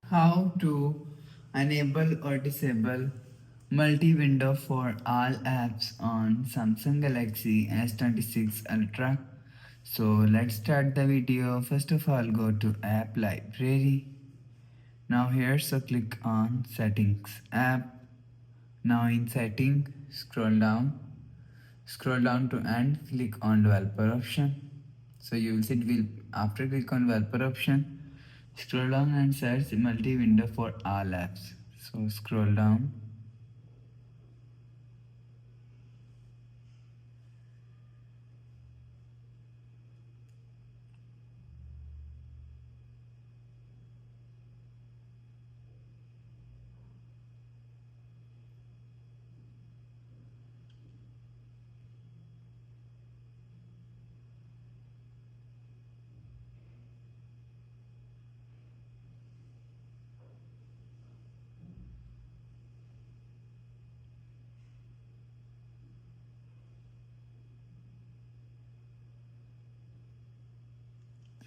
How to enable or disable multi-window for all apps on Samsung Galaxy S26 Ultra. So let's start the video. First of all, go to App Library. Now here, so click on Settings App. Now in Setting, scroll down to end, click on Developer option. So you will see it will after click on Developer option, scroll down and search multi-window for all apps. So scroll down.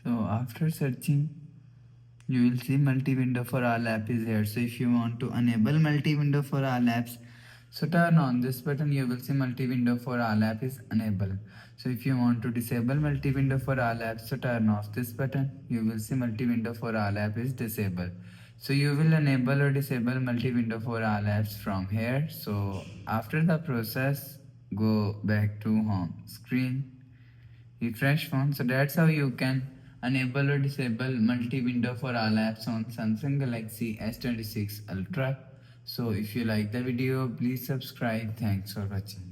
So after searching, you will see multi-window for all apps is here. So if you want to enable multi-window for all apps, so turn on this button, you will see multi-window for all apps is enabled. So if you want to disable multi-window for all apps, so turn off this button, you will see multi-window for all apps is disabled. So you will enable or disable multi-window for all apps from here. So after the process, go back to home screen, refresh phone. So that's how you can enable or disable multi-window for all apps on Samsung Galaxy S26 Ultra. So if you like the video, please subscribe. Thanks for watching.